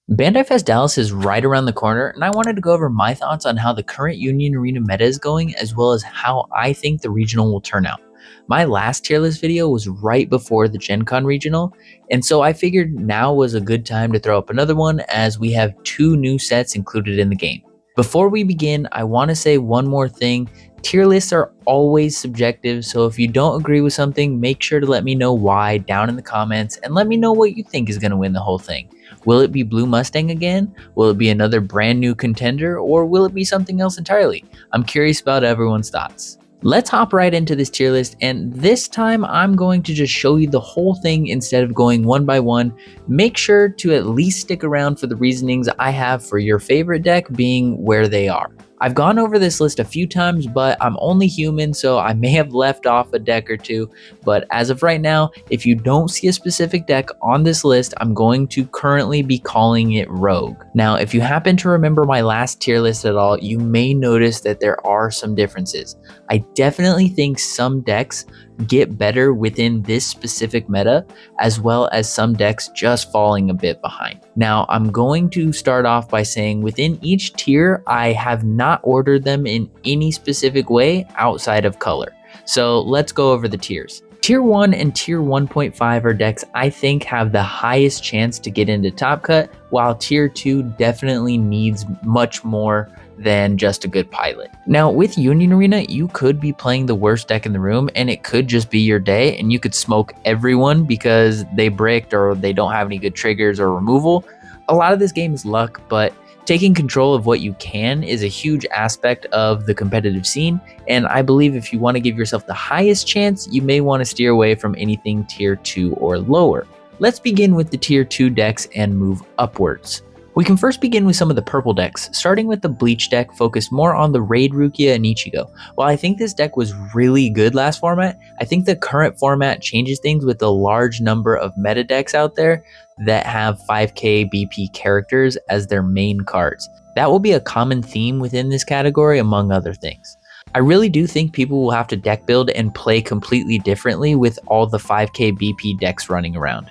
Bandai Fest Dallas is right around the corner, and I wanted to go over my thoughts on how the current Union Arena meta is going, as well as how I think the regional will turn out. My last tier list video was right before the Gen Con regional, and so I figured now was a good time to throw up another one as we have two new sets included in the game. Before we begin, I want to say one more thing. Tier lists are always subjective, so if you don't agree with something, make sure to let me know why down in the comments and let me know what you think is going to win the whole thing. Will it be Blue Mustang again? Will it be another brand new contender? Or will it be something else entirely? I'm curious about everyone's thoughts. Let's hop right into this tier list, and this time I'm going to just show you the whole thing instead of going one by one. Make sure to at least stick around for the reasonings I have for your favorite deck being where they are. I've gone over this list a few times, but I'm only human, so I may have left off a deck or two. But as of right now, if you don't see a specific deck on this list, I'm going to currently be calling it Rogue. Now, if you happen to remember my last tier list at all, you may notice that there are some differences. I definitely think some decks get better within this specific meta, as well as some decks just falling a bit behind. Now, I'm going to start off by saying within each tier, I have not ordered them in any specific way outside of color. So let's go over the tiers. Tier 1 and Tier 1.5 are decks I think have the highest chance to get into Top Cut, while Tier 2 definitely needs much more than just a good pilot. Now, with Union Arena, you could be playing the worst deck in the room and it could just be your day and you could smoke everyone because they bricked or they don't have any good triggers or removal. A lot of this game is luck, but taking control of what you can is a huge aspect of the competitive scene, and I believe if you want to give yourself the highest chance, you may want to steer away from anything Tier 2 or lower. Let's begin with the Tier 2 decks and move upwards. We can first begin with some of the purple decks, starting with the Bleach deck focused more on the Raid Rukia and Ichigo. While I think this deck was really good last format, I think the current format changes things with the large number of meta decks out there that have 5k BP characters as their main cards. That will be a common theme within this category among other things. I really do think people will have to deck build and play completely differently with all the 5k BP decks running around.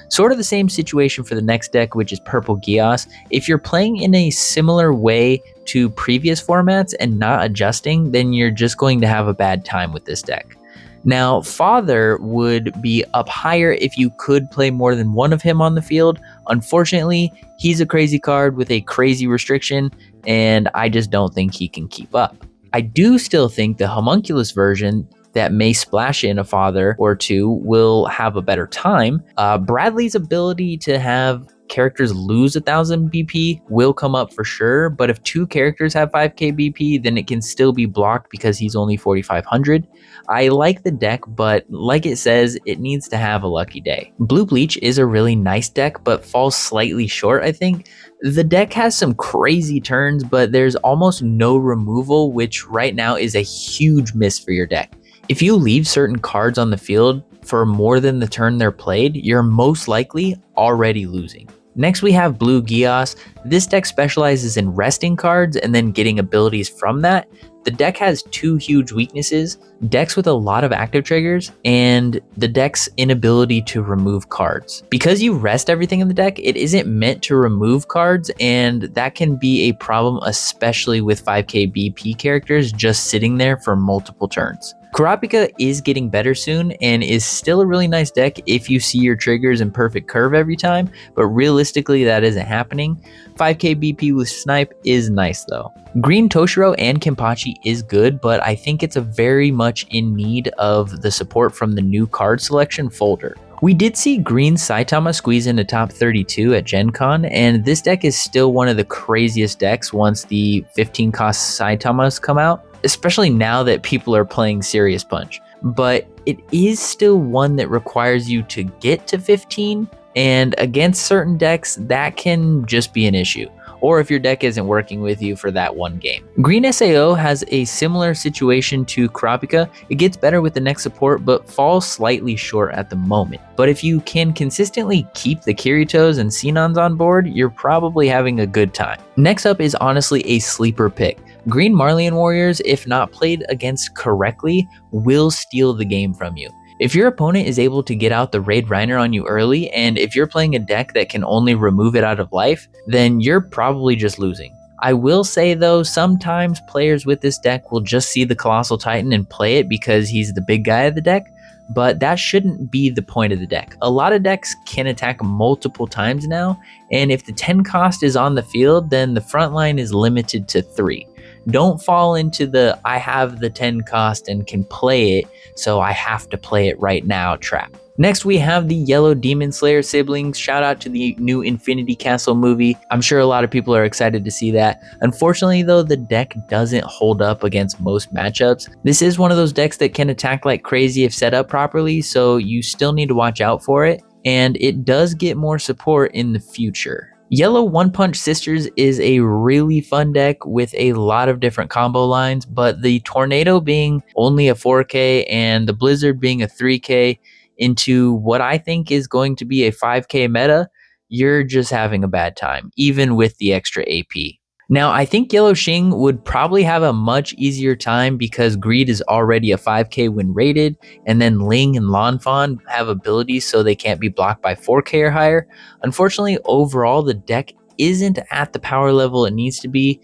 Sort of the same situation for the next deck, which is Purple Gios. If you're playing in a similar way to previous formats and not adjusting, then you're just going to have a bad time with this deck. Now, Father would be up higher if you could play more than one of him on the field. Unfortunately, he's a crazy card with a crazy restriction, and I just don't think he can keep up. I do still think the Homunculus version that may splash in a Father or two will have a better time. Bradley's ability to have characters lose 1000 BP will come up for sure, but if two characters have 5k BP, then it can still be blocked because he's only 4500. I like the deck, but like it says, it needs to have a lucky day. Blue Bleach is a really nice deck, but falls slightly short, I think. The deck has some crazy turns, but there's almost no removal, which right now is a huge miss for your deck. If you leave certain cards on the field for more than the turn they're played, you're most likely already losing. Next, we have Blue Gios. This deck specializes in resting cards and then getting abilities from that. The deck has two huge weaknesses: decks with a lot of active triggers and the deck's inability to remove cards. Because you rest everything in the deck, it isn't meant to remove cards, and that can be a problem, especially with 5k BP characters just sitting there for multiple turns. Kurapika is getting better soon and is still a really nice deck if you see your triggers in perfect curve every time, but realistically that isn't happening. 5k BP with Snipe is nice though. Green Toshiro and Kenpachi is good, but I think it's a very much in need of the support from the new card selection folder. We did see Green Saitama squeeze into top 32 at Gen Con, and this deck is still one of the craziest decks once the 15 cost Saitamas come out, especially now that people are playing Serious Punch. But it is still one that requires you to get to 15, and against certain decks, that can just be an issue, or if your deck isn't working with you for that one game. Green SAO has a similar situation to Kurapika. It gets better with the next support, but falls slightly short at the moment. But if you can consistently keep the Kiritos and Sinons on board, you're probably having a good time. Next up is honestly a sleeper pick. Green Marleyan Warriors, if not played against correctly, will steal the game from you. If your opponent is able to get out the Raid Reiner on you early, and if you're playing a deck that can only remove it out of life, then you're probably just losing. I will say though, sometimes players with this deck will just see the Colossal Titan and play it because he's the big guy of the deck, but that shouldn't be the point of the deck. A lot of decks can attack multiple times now, and if the 10 cost is on the field, then the front line is limited to 3. Don't fall into the I have the 10 cost and can play it, so I have to play it right now trap. Next, we have the Yellow Demon Slayer siblings. Shout out to the new Infinity Castle movie. I'm sure a lot of people are excited to see that. Unfortunately, though, the deck doesn't hold up against most matchups. This is one of those decks that can attack like crazy if set up properly, so you still need to watch out for it, and it does get more support in the future. Yellow One Punch Sisters is a really fun deck with a lot of different combo lines, but the Tornado being only a 4K and the Blizzard being a 3K into what I think is going to be a 5K meta, you're just having a bad time, even with the extra AP. Now, I think Yellow Shing would probably have a much easier time because Greed is already a 5K when rated, and then Ling and Lanfan have abilities so they can't be blocked by 4K or higher. Unfortunately, overall, the deck isn't at the power level it needs to be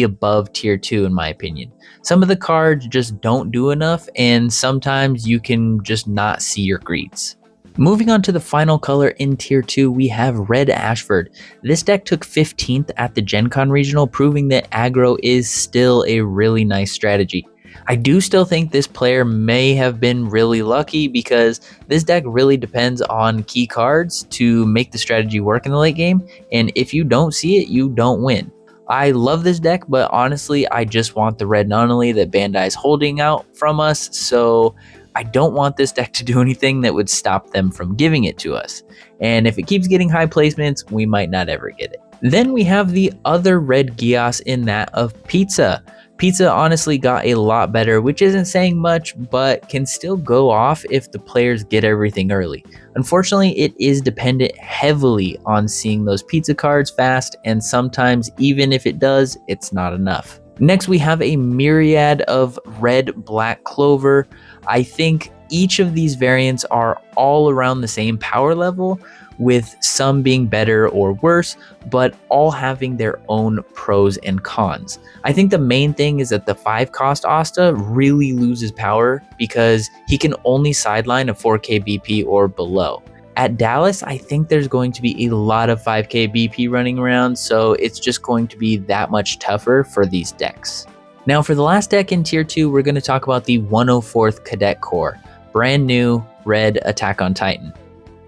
above tier 2 in my opinion. Some of the cards just don't do enough, and sometimes you can just not see your greeds. Moving on to the final color in tier 2, we have Red Ashford. This deck took 15th at the Gen Con Regional, proving that aggro is still a really nice strategy. I do still think this player may have been really lucky because this deck really depends on key cards to make the strategy work in the late game, and if you don't see it, you don't win. I love this deck, but honestly, I just want the red Nonali that Bandai is holding out from us, so I don't want this deck to do anything that would stop them from giving it to us. And if it keeps getting high placements, we might not ever get it. Then we have the other red Gios in that of Pizza. Pizza honestly got a lot better, which isn't saying much, but can still go off if the players get everything early. Unfortunately, it is dependent heavily on seeing those pizza cards fast, and sometimes even if it does, it's not enough. Next, we have a myriad of red Black Clover. I think each of these variants are all around the same power level, with some being better or worse, but all having their own pros and cons. I think the main thing is that the 5 cost Asta really loses power because he can only sideline a 4K BP or below. At Dallas, I think there's going to be a lot of 5K BP running around, so it's just going to be that much tougher for these decks. Now for the last deck in tier 2, we're going to talk about the 104th Cadet Corps, brand new red Attack on Titan.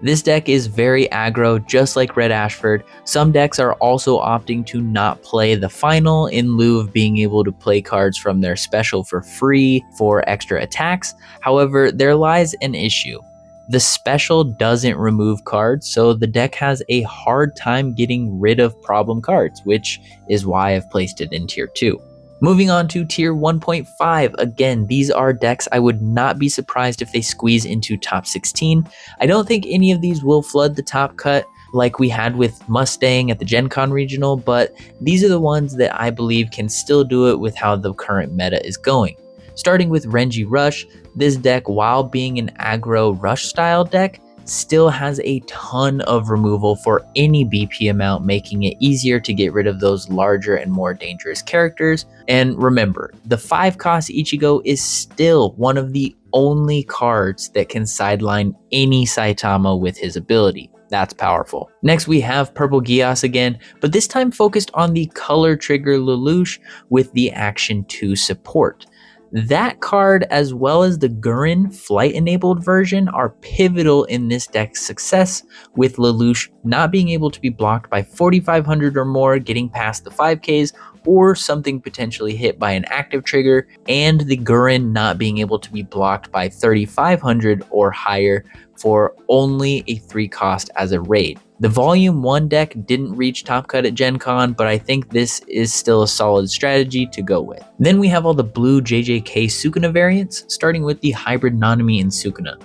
This deck is very aggro, just like Red Ashford. Some decks are also opting to not play the final in lieu of being able to play cards from their special for free for extra attacks. However, there lies an issue. The special doesn't remove cards, so the deck has a hard time getting rid of problem cards, which is why I've placed it in tier 2. Moving on to tier 1.5, again, these are decks I would not be surprised if they squeeze into top 16. I don't think any of these will flood the top cut like we had with Mustang at the Gen Con Regional, but these are the ones that I believe can still do it with how the current meta is going. Starting with Renji Rush, this deck, while being an aggro rush style deck, still has a ton of removal for any BP amount, making it easier to get rid of those larger and more dangerous characters. And remember, the 5 cost Ichigo is still one of the only cards that can sideline any Saitama with his ability. That's powerful. Next, we have Purple Gios again, but this time focused on the color trigger Lelouch with the Action 2 support. That card, as well as the Gurren flight-enabled version, are pivotal in this deck's success, with Lelouch not being able to be blocked by 4,500 or more getting past the 5Ks, or something potentially hit by an active trigger, and the Gurren not being able to be blocked by 3,500 or higher for only a 3 cost as a raid. The Volume 1 deck didn't reach top cut at Gen Con, but I think this is still a solid strategy to go with. Then we have all the blue JJK Sukuna variants, starting with the Hybrid Nanami and Sukuna.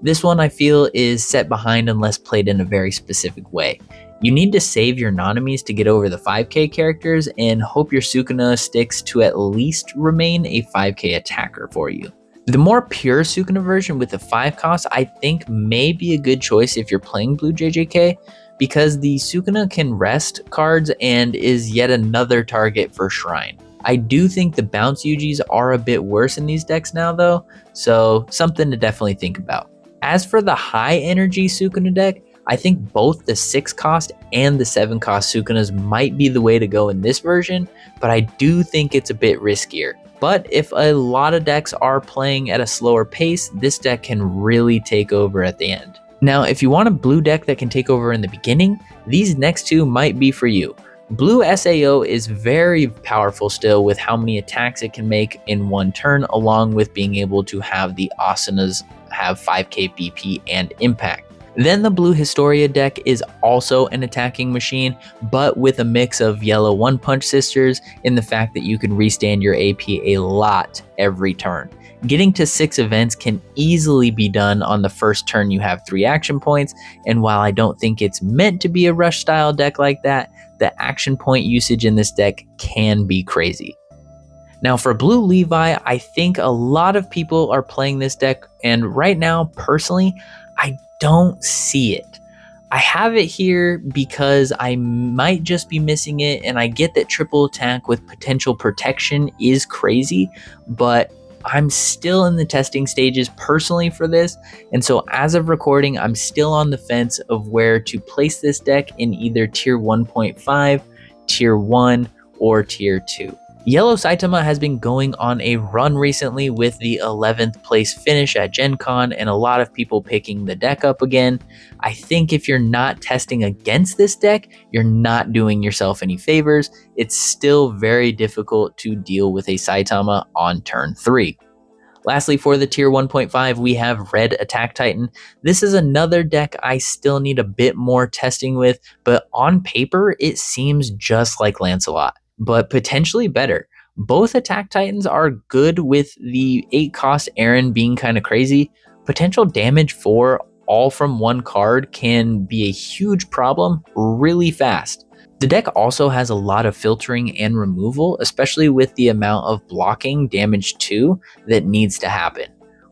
This one I feel is set behind unless played in a very specific way. You need to save your Nanamis to get over the 5K characters and hope your Sukuna sticks to at least remain a 5K attacker for you. The more pure Sukuna version with the 5 cost, I think may be a good choice if you're playing blue JJK, because the Sukuna can rest cards and is yet another target for Shrine. I do think the bounce Yujis are a bit worse in these decks now though, so something to definitely think about. As for the high energy Sukuna deck, I think both the 6 cost and the 7 cost Sukunas might be the way to go in this version, but I do think it's a bit riskier. But if a lot of decks are playing at a slower pace, this deck can really take over at the end. Now, if you want a blue deck that can take over in the beginning, these next two might be for you. Blue SAO is very powerful still with how many attacks it can make in one turn, along with being able to have the Asanas have 5k BP and impact. Then the blue Historia deck is also an attacking machine, but with a mix of yellow One Punch Sisters in the fact that you can restand your AP a lot every turn. Getting to 6 events can easily be done on the first turn you have 3 action points, and while I don't think it's meant to be a rush style deck like that, the action point usage in this deck can be crazy. Now for Blue Levi, I think a lot of people are playing this deck, and right now, personally, I don't see it. I have it here because I might just be missing it, and I get that triple attack with potential protection is crazy, but I'm still in the testing stages personally for this, and so as of recording, I'm still on the fence of where to place this deck in either tier 1.5, tier 1, or tier 2. Yellow Saitama has been going on a run recently with the 11th place finish at Gen Con and a lot of people picking the deck up again. I think if you're not testing against this deck, you're not doing yourself any favors. It's still very difficult to deal with a Saitama on turn 3. Lastly, for the tier 1.5, we have Red Attack Titan. This is another deck I still need a bit more testing with, but on paper, it seems just like Lancelot, but potentially better. Both Attack Titans are good with the 8 cost Aaron being kind of crazy. Potential damage for all from one card can be a huge problem really fast. The deck also has a lot of filtering and removal, especially with the amount of blocking damage 2 that needs to happen.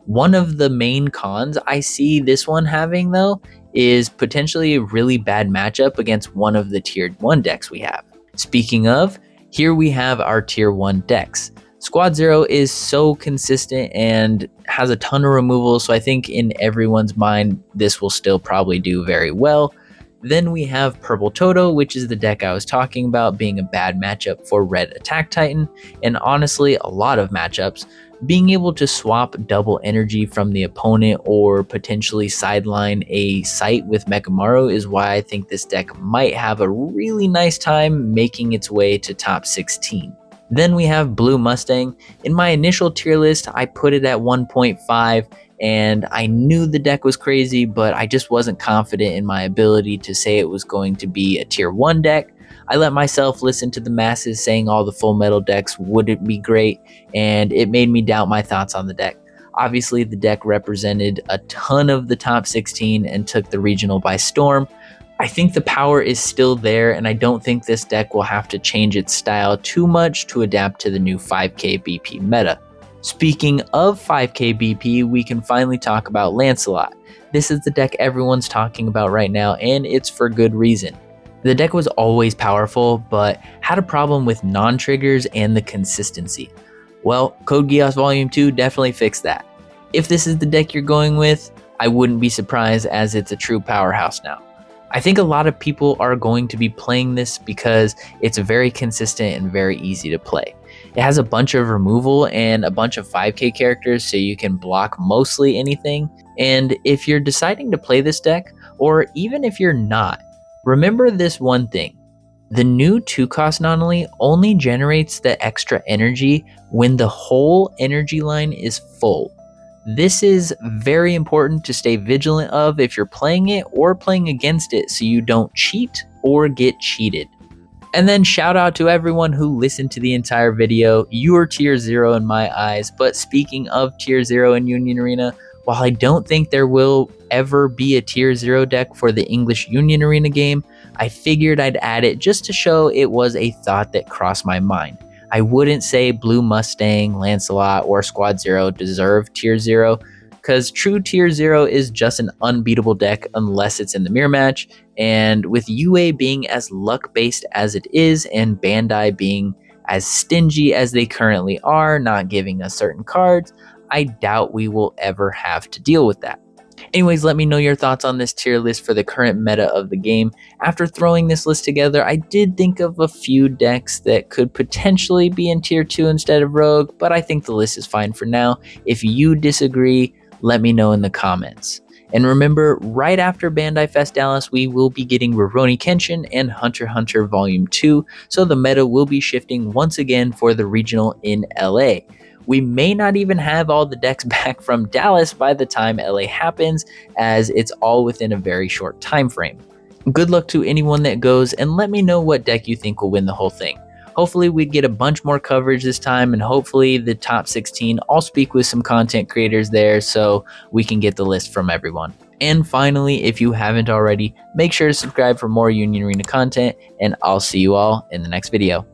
One of the main cons I see this one having though is potentially a really bad matchup against one of the tiered 1 decks we have. Speaking of, here we have our tier 1 decks. Squad Zero is so consistent and has a ton of removal, so I think in everyone's mind this will still probably do very well. Then we have Purple Toto, which is the deck I was talking about being a bad matchup for Red Attack Titan, and honestly a lot of matchups. Being able to swap double energy from the opponent or potentially sideline a site with Mechamaru is why I think this deck might have a really nice time making its way to top 16. Then we have Blue Mustang. In my initial tier list, I put it at 1.5, and I knew the deck was crazy, but I just wasn't confident in my ability to say it was going to be a tier 1 deck. I let myself listen to the masses saying all the full metal decks wouldn't be great, and it made me doubt my thoughts on the deck. Obviously, the deck represented a ton of the top 16 and took the regional by storm. I think the power is still there, and I don't think this deck will have to change its style too much to adapt to the new 5k BP meta. Speaking of 5k BP, we can finally talk about Lancelot. This is the deck everyone's talking about right now, and it's for good reason. The deck was always powerful, but had a problem with non-triggers and the consistency. Well, Code Geass Volume 2 definitely fixed that. If this is the deck you're going with, I wouldn't be surprised as it's a true powerhouse now. I think a lot of people are going to be playing this because it's very consistent and very easy to play. It has a bunch of removal and a bunch of 5k characters, so you can block mostly anything. And if you're deciding to play this deck, or even if you're not, remember this one thing. The new 2-cost Nonali only generates the extra energy when the whole energy line is full. This is very important to stay vigilant of if you're playing it or playing against it so you don't cheat or get cheated. And then shout out to everyone who listened to the entire video. You are tier 0 in my eyes, but speaking of tier 0 in Union Arena, while I don't think there will ever be a tier 0 deck for the English Union Arena game, I figured I'd add it just to show it was a thought that crossed my mind. I wouldn't say Blue Mustang, Lancelot, or Squad Zero deserve tier 0, because true tier 0 is just an unbeatable deck unless it's in the mirror match, and with UA being as luck based as it is and Bandai being as stingy as they currently are, not giving us certain cards, I doubt we will ever have to deal with that. Anyways, let me know your thoughts on this tier list for the current meta of the game. After throwing this list together, I did think of a few decks that could potentially be in tier 2 instead of Rogue, but I think the list is fine for now. If you disagree, let me know in the comments. And remember, right after Bandai Fest Dallas, we will be getting Rurouni Kenshin and Hunter x Hunter Volume 2, so the meta will be shifting once again for the regional in LA. We may not even have all the decks back from Dallas by the time LA happens, as it's all within a very short time frame. Good luck to anyone that goes, and let me know what deck you think will win the whole thing. Hopefully we get a bunch more coverage this time, and hopefully the top 16, I'll speak with some content creators there so we can get the list from everyone. And finally, if you haven't already, make sure to subscribe for more Union Arena content, and I'll see you all in the next video.